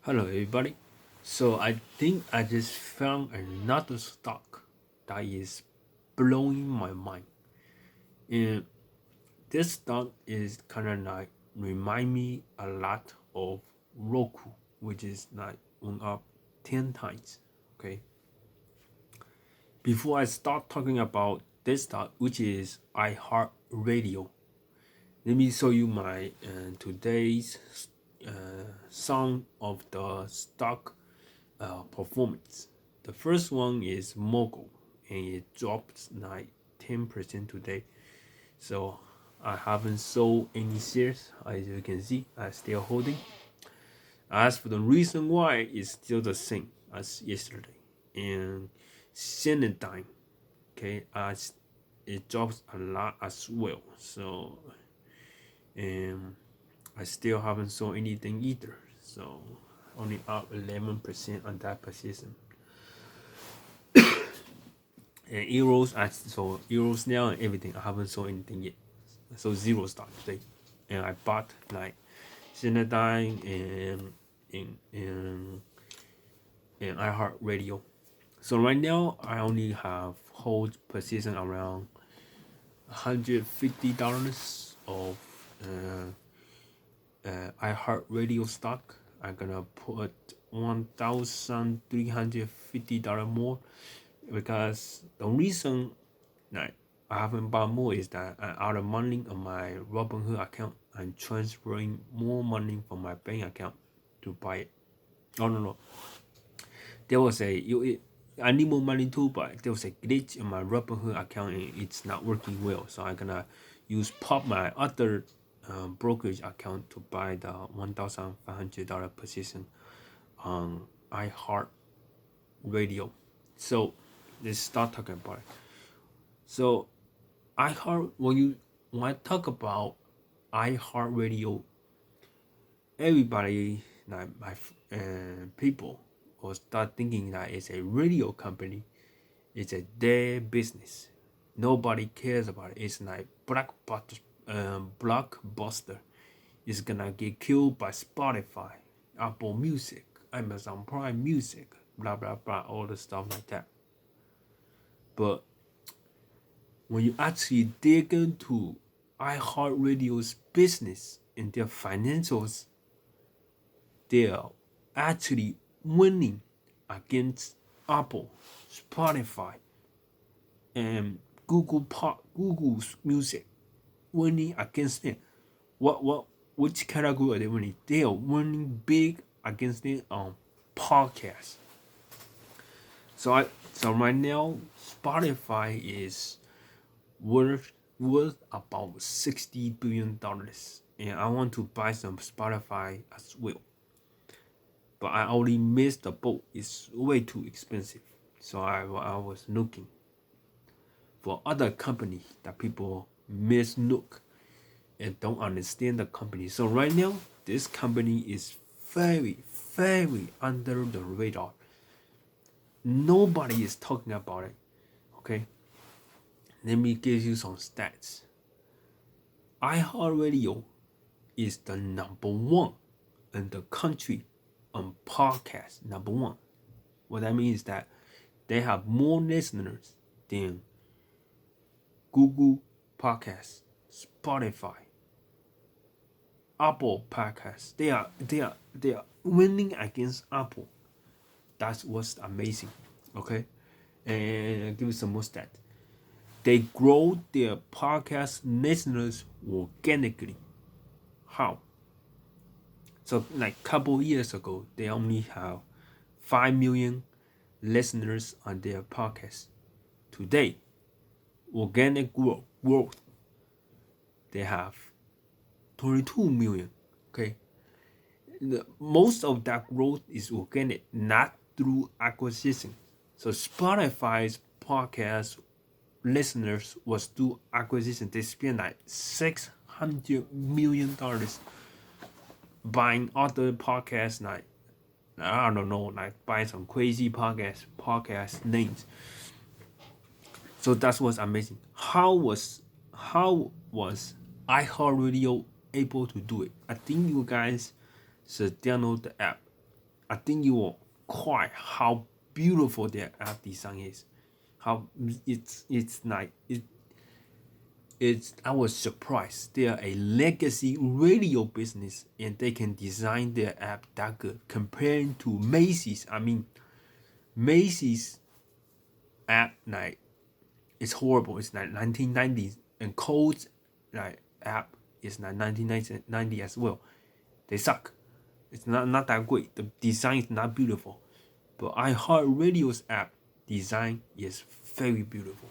Hello, everybody. So I think I just found another stock that is blowing my mind. And this stock is kind of like remind me a lot of Roku, which is like went up 10 times. Okay. Before I start talking about this stock, which is iHeartRadio, let me show you my today's sum of the stock performance. The first one is Mogul, and it dropped like 10% today. So I haven't sold any shares. As you can see, I'm still holding. As for the reason why, it's still the same as yesterday. And Cinedyne, okay, as it drops a lot as well. So, and I still haven't sold anything either. So only up 11% on that position. And euros, I sold euros now and everything. I haven't sold anything yet. So zero stock today. And I bought like Cinedyne and iHeartRadio. So right now I only have hold position around $150 of iHeartRadio stock. I'm gonna put $1,350 more because the reason that I haven't bought more is that I'm out of money on my Robinhood account. I'm transferring more money from my bank account to buy it. Oh no, there was I need more money too, but there was a glitch in my Robinhood account and it's not working well. So I'm gonna pop my other brokerage account to buy the $1,500 position on iHeart Radio. So let's start talking about it. So when I talk about iHeartRadio, everybody like my people will start thinking that it's a radio company. It's a dead business. Nobody cares about it. It's like blockbuster. It's gonna get killed by Spotify, Apple Music, Amazon Prime Music, blah blah blah, all the stuff like that. But when you actually dig into iHeartRadio's business and their financials, they are actually winning against Apple, Spotify, and Google's music, winning against them. Which category are they winning? They are winning big against them on podcasts. So right now Spotify is worth about $60 billion, and I want to buy some Spotify as well. But I already missed the boat. It's way too expensive. So I was looking for other companies that people mislook and don't understand the company. So right now, this company is very, very under the radar. Nobody is talking about it. Okay, let me give you some stats. iHeartRadio is the number one in the country on podcast. Number one. What that means is that they have more listeners than Google Podcasts, Spotify, Apple Podcasts. They are winning against Apple. That's what's amazing. Okay, and I'll give you some more stats. They grow their podcast listeners organically. How? So like a couple years ago, they only have 5 million listeners on their podcast. Today, organic growth, they have 22 million. Okay, most of that growth is organic, not through acquisition. So Spotify's podcast listeners was through acquisition. They spent like $600 million buying other podcasts, like I don't know, like buying some crazy podcast names. So that's what's amazing. How was iHeartRadio able to do it? I think you guys should download the app. I think you will quite how beautiful their app design is. How it's like it's I was surprised. They are a legacy radio business and they can design their app that good comparing to Macy's. I mean, Macy's app like it's horrible. It's like 1990s and Code's like app is like 1990 as well. They suck. It's not that great. The design is not beautiful. But iHeartRadio's app design is very beautiful.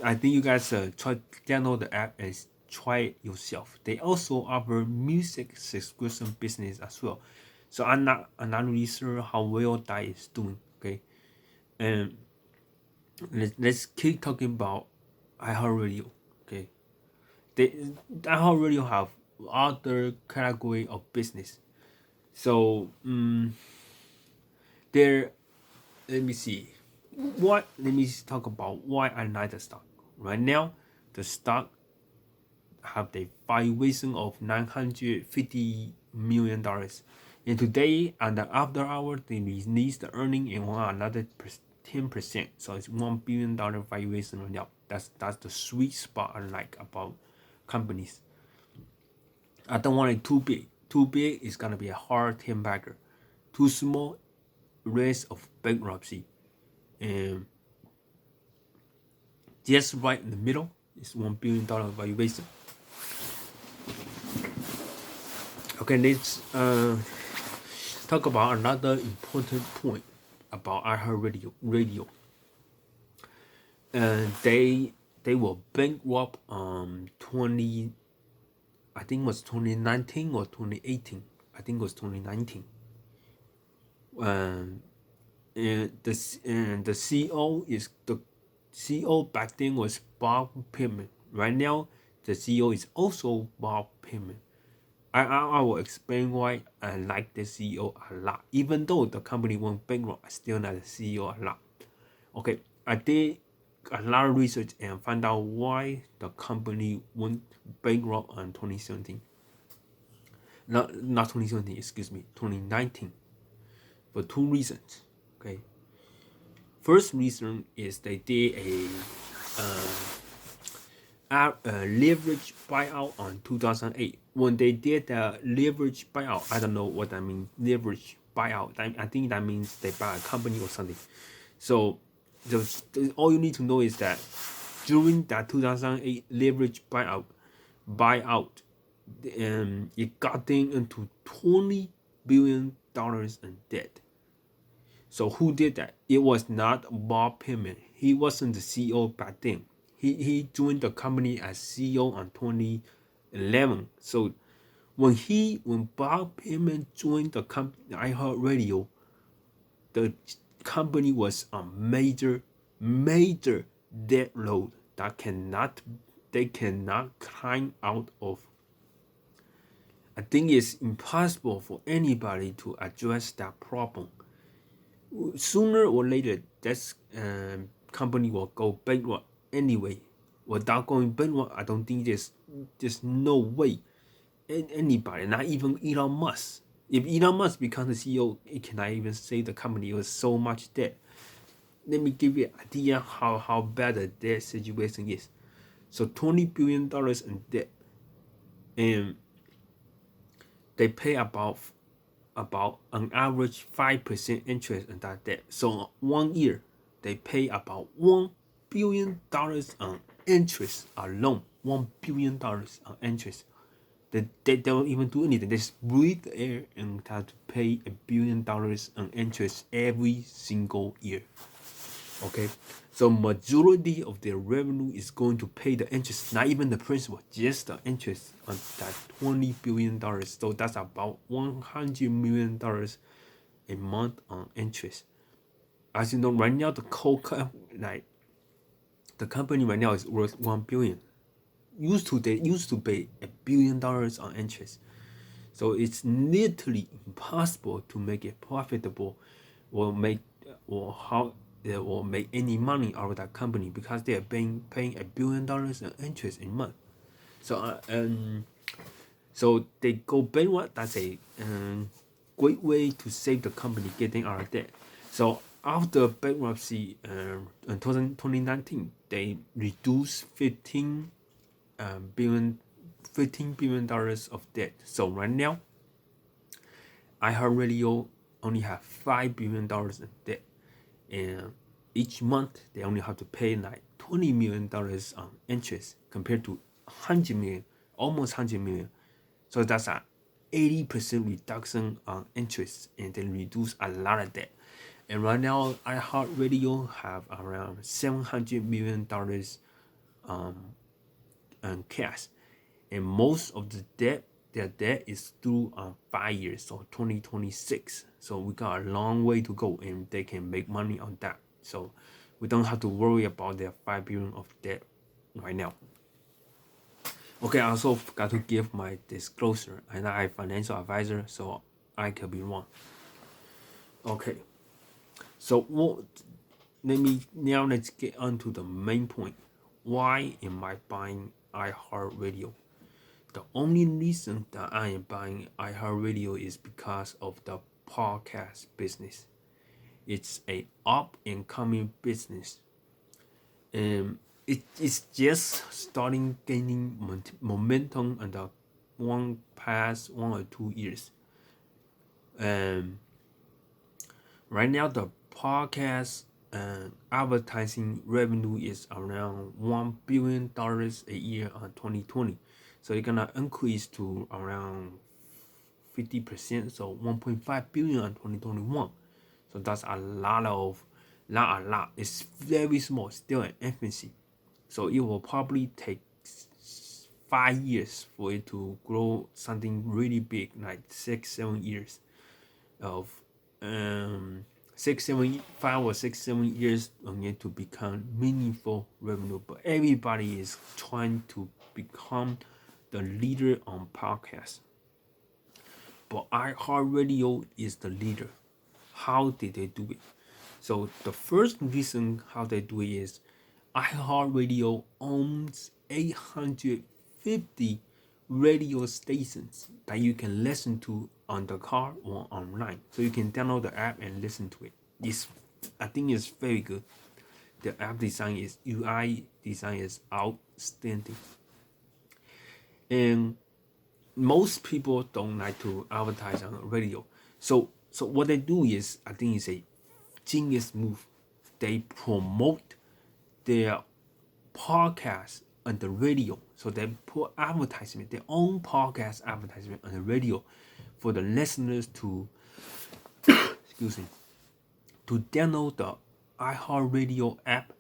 I think you guys try download the app and try it yourself. They also offer music subscription business as well. So I'm not really sure how well that is doing. Okay, and let's keep talking about iHeartRadio. Okay, iHeartRadio have other category of business. So there, let me see. Let me talk about why I like the stock. Right now, the stock have the valuation of $950 million. And today, on the after hour, they released the earning and want another 10%. So it's $1 billion valuation right now. That's the sweet spot I like about companies. I don't want it too big. Too big is gonna be a hard 10 bagger. Too small, risk of bankruptcy. And just right in the middle is $1 billion valuation. Okay, let's talk about another important point about iHeartRadio. They were bankrupt I think it was 2019 or 2018. I think it was 2019. And the CEO back then was Bob Pittman. Right now, the CEO is also Bob Pittman. I will explain why I like the CEO a lot. Even though the company went bankrupt, I still like the CEO a lot. Okay, I did a lot of research and find out why the company went bankrupt in 2017. Not 2017, excuse me, 2019. For two reasons. Okay. First reason is they did a leverage buyout on 2008. When they did the leverage buyout, I don't know what that means. Leverage buyout. I think that means they buy a company or something. So all you need to know is that during that 2008 leverage buyout, it got them into $20 billion in debt. So who did that? It was not Bob Pittman. He wasn't the CEO back then. He joined the company as CEO in 2011. So when Bob Pittman joined the company, iHeartRadio, the company was a major debt load that they cannot climb out of. I think it's impossible for anybody to address that problem. Sooner or later, this company will go bankrupt anyway. Without going bankrupt, I don't think there's no way anybody, not even Elon Musk. If Elon Musk becomes the CEO, it cannot even say the company was so much debt. Let me give you an idea how bad the debt situation is. So $20 billion in debt, and they pay about an average 5% interest on that debt. So 1 year, they pay about $1 billion on interest alone. $1 billion on interest. They don't even do anything. They just breathe the air and have to pay $1 billion on interest every single year. Okay, so majority of their revenue is going to pay the interest, not even the principal, just the interest on that $20 billion. So that's about $100 million a month on interest. As you know, right now the company right now is worth $1 billion. They used to pay $1 billion on interest. So it's literally impossible to make it profitable or make any money out of that company because they are paying $1 billion in interest in month. So so they go bankrupt. That's great way to save the company getting out of debt. So after bankruptcy in 2019, they reduced 15 billion dollars of debt. So right now, iHeartRadio only have $5 billion in debt, and each month they only have to pay like $20 million on interest compared to 100 million, almost 100 million. So that's a 80% reduction on interest, and then reduce a lot of debt. And right now, iHeartRadio have around $700 million in cash, and most of their debt is due on 5 years, so 2026. So we got a long way to go, and they can make money on that. So we don't have to worry about their $5 billion of debt right now. Okay, I also forgot to give my disclosure. I'm not a financial advisor, so I could be wrong. Okay, so let's get on to the main point. Why am I buying iHeartRadio? The only reason that I am buying iHeartRadio is because of the podcast business. It's a up and coming business, and it's just starting gaining momentum in the past 1 or 2 years. Right now, the podcast advertising revenue is around $1 billion a year in 2020. So it's gonna increase to around 50%, so 1.5 billion in 2021. So that's a lot. It's very small, still in infancy. So it will probably take 5 years for it to grow something really big, like 6-7 years of 5 or 6-7 years on it to become meaningful revenue. But everybody is trying to become the leader on podcasts. But iHeartRadio is the leader. How did they do it? So the first reason how they do it is iHeartRadio owns 850 radio stations that you can listen to on the car or online. So you can download the app and listen to it. I think it's very good. The app design is UI design is outstanding. And most people don't like to advertise on the radio. So what they do is, I think it's a genius move. They promote their podcast on the radio. So they put advertisement, their own podcast advertisement on the radio for the listeners to excuse me, to download the iHeartRadio app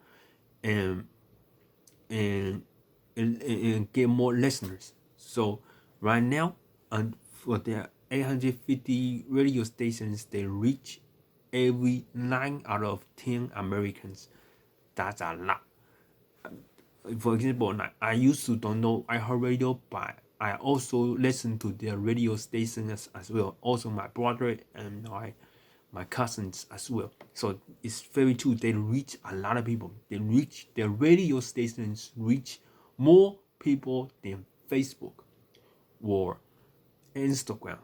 and get more listeners. So right now, for their 850 radio stations, they reach every 9 out of 10 Americans. That's a lot. For example, I used to don't know iHeartRadio, but I also listen to their radio stations as well. Also, my brother and my cousins as well. So it's very true. They reach a lot of people. Their radio stations reach more people than Facebook or Instagram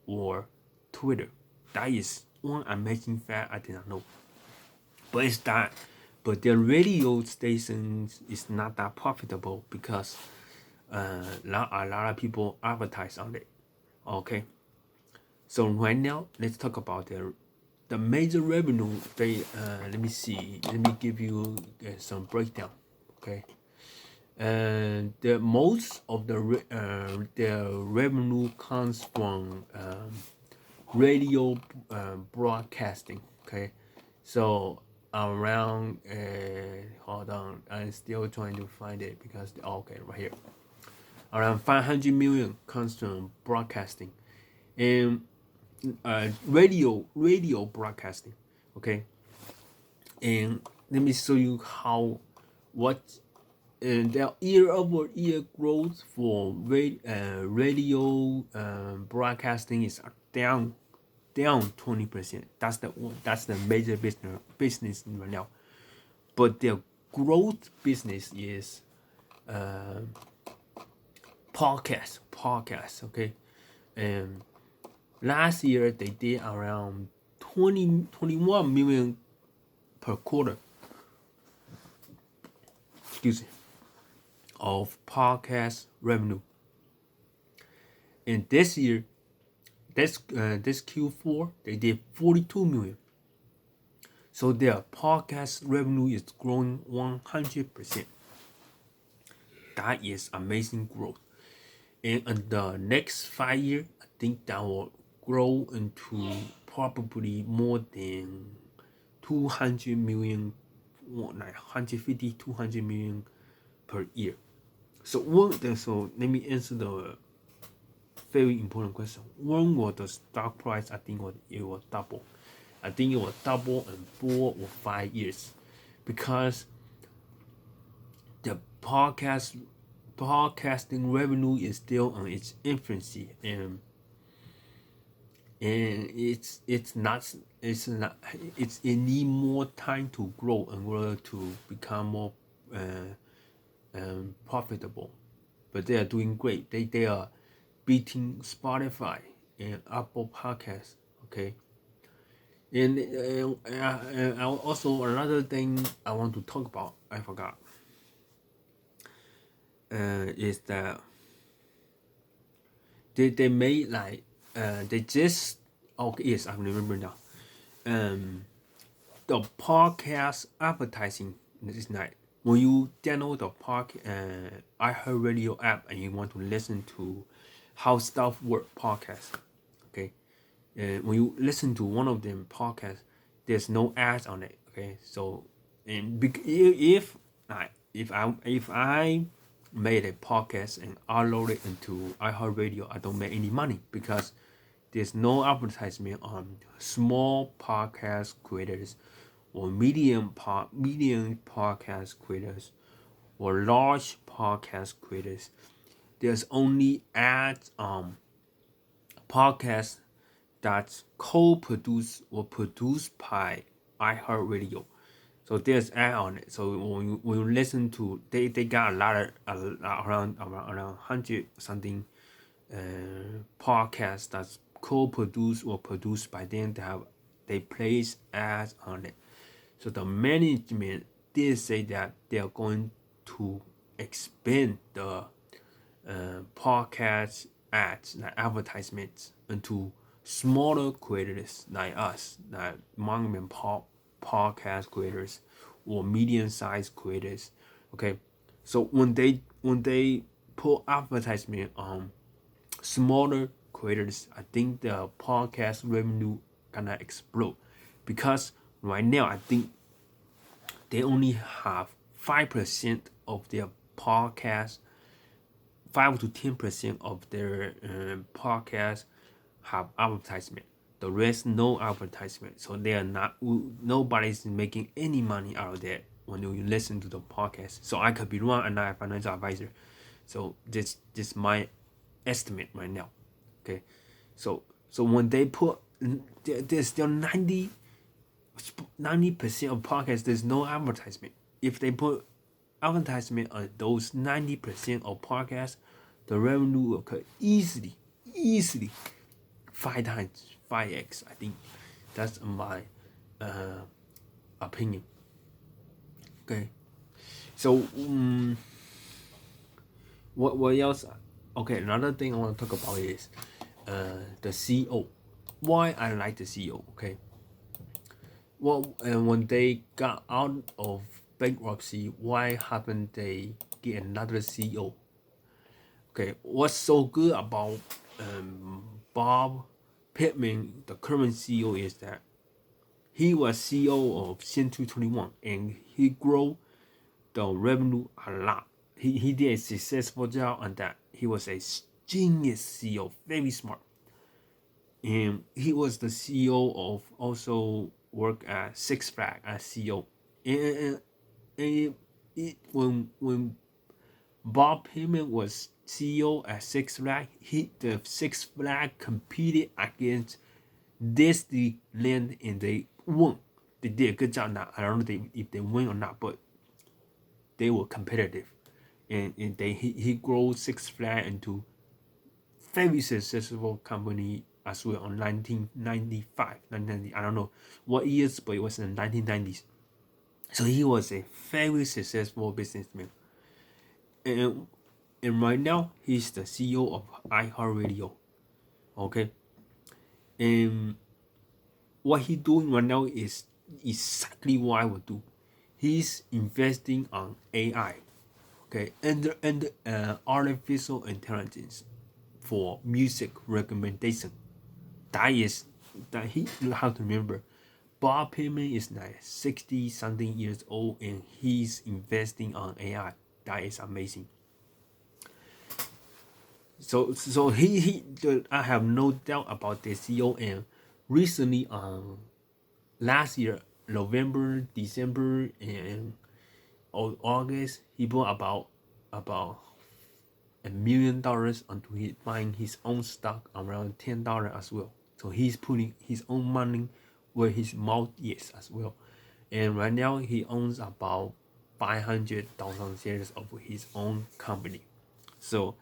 or Twitter. That is one amazing fact I did not know. But their radio stations is not that profitable because a lot of people advertise on it. Okay, so right now let's talk about the major revenue. Let me see. Let me give you some breakdown. Okay, and most of the revenue comes from radio broadcasting. Okay, so around hold on, I'm still trying to find it because okay, right here, around 500 million comes from broadcasting and radio broadcasting. Okay, and let me show you and the year-over-year growth for radio broadcasting is down 20%. That's the major business right now. But their growth business is podcast. Okay, and Last year they did around 21 million per quarter. Excuse me, of podcast revenue. And this year, this Q4, they did 42 million. So their podcast revenue is growing 100%. That is amazing growth. And in the next 5 years, I think that will grow into probably more than 200 million, like 150, 200 million per year. So let me answer the very important question. When will the stock price, I think it will double. I think it will double in 4 or 5 years, because the podcasting revenue is still in its infancy, and it need more time to grow in order to become more profitable. But they are doing great. They are beating Spotify and Apple Podcasts. Okay. And also another thing I want to talk about, I forgot, is that they made like they just yes, I remember now. The podcast advertising is like when you download the iHeartRadio app and you want to listen to How Stuff Work podcast. Okay. When you listen to one of them podcasts, there's no ads on it. Okay, so and if I made a podcast and upload it into iHeartRadio, I don't make any money, because there's no advertisement on small podcast creators or medium podcast creators or large podcast creators. There's only ads on podcasts that's co-produced or produced by iHeartRadio. So there's ad on it. So when you listen to, they got a lot of around 100 something podcasts that's co-produced or produced by them. They place ads on it. So the management did say that they are going to expand the podcast ads, like advertisements, into smaller creators like us, like mom and pop podcast creators or medium-sized creators. Okay, so when they put advertisement on smaller creators, I think the podcast revenue gonna explode, because right now I think they only have 5% of their podcast, 5 to 10% of their podcast have advertisement. The rest no advertisement. So they are not. Nobody's making any money out of that when you listen to the podcast. So I could be wrong. I'm not a financial advisor. So this my estimate right now. Okay. So when they put, there's still 90% of podcasts, there's no advertisement. If they put advertisement on those 90% of podcasts, the revenue will cut easily 5x. I think that's my opinion. Okay, so what else? Okay, another thing I want to talk about is the CEO. Why I like the CEO? Okay, well, and when they got out of bankruptcy, why haven't they get another CEO? Okay, what's so good about Bob Pittman, the current CEO, is that he was CEO of Century 21 and he grew the revenue a lot. He did a successful job on that. He was a genius CEO, very smart. And he was the CEO of, also work at Six Flags as CEO. And when Bob Pittman was CEO at Six Flags, the Six Flags competed against Disneyland and they won. They did a good job. Now I don't know if they win or not, but they were competitive, and he grew Six Flags into very successful company as well on 1995, 1990. I don't know what years, but it was in the 1990s. So he was a very successful businessman, and right now he's the CEO of iHeartRadio. Okay, and what he doing right now is exactly what I would do. He's investing on AI, okay, and artificial intelligence for music recommendation. That he have to remember. Bob Pittman is like 60 something years old and he's investing on AI. That is amazing. So I have no doubt about the CEO. And recently last year, November, December, and August, he bought about $1 million onto his buying his own stock around $10 as well. So he's putting his own money where his mouth is as well. And right now he owns about 500,000 shares of his own company. So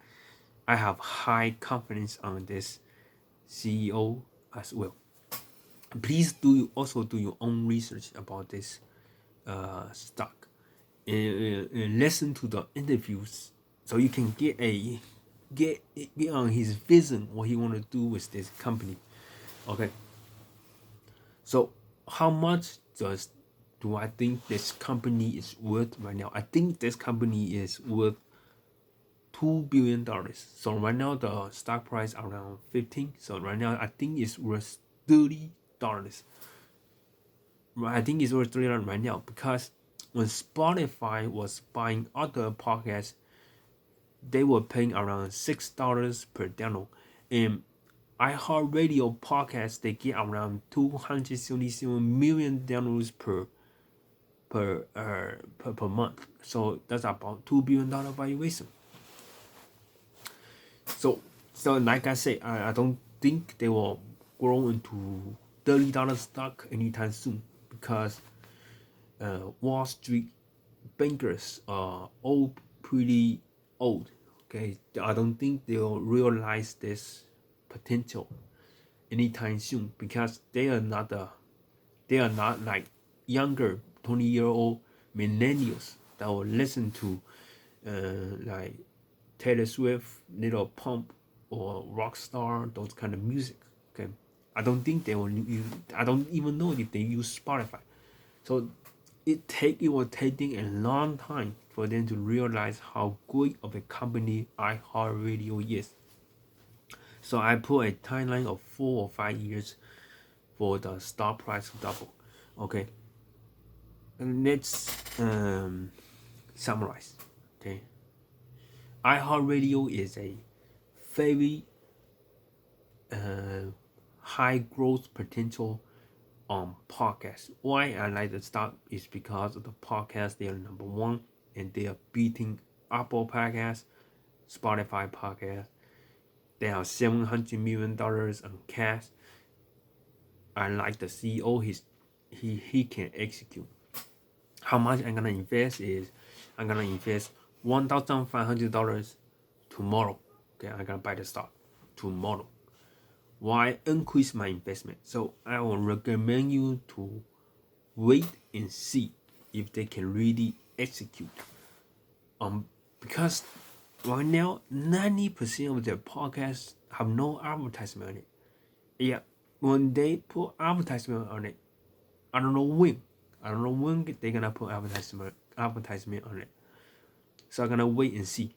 I have high confidence on this CEO as well. Please also do your own research about this stock and listen to the interviews so you can get on his vision, what he want to do with this company. Okay, so how much do I think this company is worth right now? I think this company is worth $2 billion. So right now the stock price around 15. So right now I think it's worth $30. I think it's worth $30 right now because when Spotify was buying other podcasts, they were paying around $6 per download. And iHeartRadio podcast, they get around 277 million downloads per month. So that's about $2 billion valuation. So like I said, I don't think they will grow into $30 stock anytime soon because Wall Street bankers are all pretty old. Okay, I don't think they'll realize this potential anytime soon because they are not like younger 20-year-old millennials that will listen to like Taylor Swift, Little Pump, or Rockstar, those kind of music. Okay, I don't think they will use. I don't even know if they use Spotify. So it will taking a long time for them to realize how good of a company iHeartRadio is. So I put a timeline of 4 or 5 years for the stock price to double. Okay, and let's summarize. Okay, iHeartRadio is a very high growth potential on podcast. Why I like the stock is because of the podcast. They are number one and they are beating Apple Podcasts, Spotify Podcast. They have $700 million on cash. I like the CEO. He can execute. How much I'm gonna invest is I'm gonna invest $1,500 tomorrow. Okay, I'm gonna buy the stock tomorrow. Why increase my investment? So I will recommend you to wait and see if they can really execute. Because right now 90% of their podcasts have no advertisement on it. Yeah, when they put advertisement on it, I don't know when they're gonna put advertisement on it. So I'm gonna wait and see.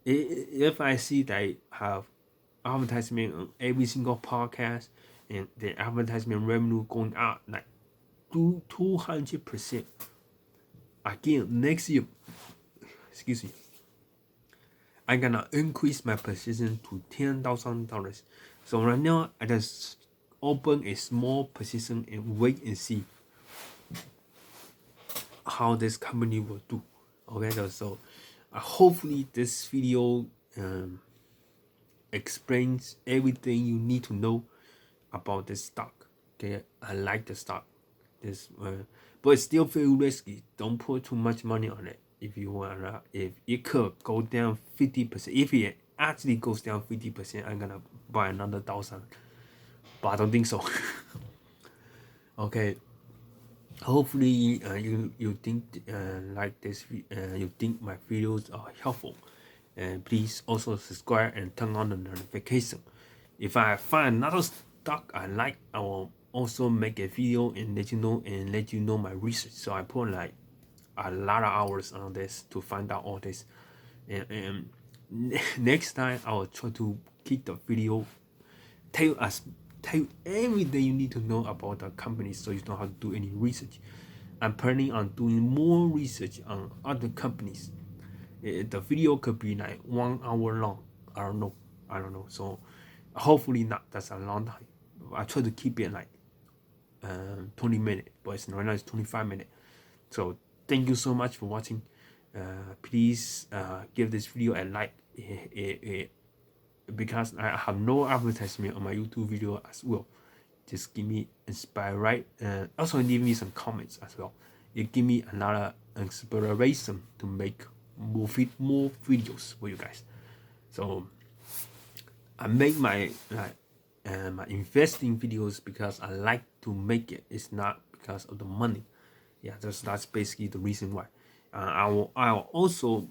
If I see they have advertisement on every single podcast and the advertisement revenue going up like 200%, again next year, excuse me, I'm gonna increase my position to $10,000. So right now I just open a small position and wait and see how this company will do. Okay, so hopefully this video explains everything you need to know about this stock. Okay, I like the stock. But it's still very risky. Don't put too much money on it. If it could go down 50%, actually goes down 50%, I'm gonna buy another 1,000. But I don't think so. Okay. Hopefully you think like this, you think my videos are helpful, and please also subscribe and turn on the notification. If I find another stock I like, I will also make a video and let you know my research. So I put like a lot of hours on this to find out all this, and next time I will try to keep the video tell you everything you need to know about the company, so you don't have to do any research. I'm planning on doing more research on other companies. The video could be like 1 hour long. I don't know. So hopefully not. That's a long time. I try to keep it like 20 minutes, but right now it's 25 minutes. So thank you so much for watching. Please give this video a like. Because I have no advertisement on my YouTube video as well. Just give me inspire, right? And also leave me some comments as well. It give me another inspiration to make more videos for you guys. So I make my my investing videos because I like to make it. It's not because of the money. Yeah, that's basically the reason why. I will also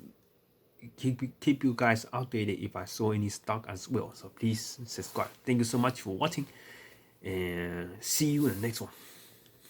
keep you guys updated if I saw any stock as well. So please subscribe. Thank you so much for watching, and see you in the next one.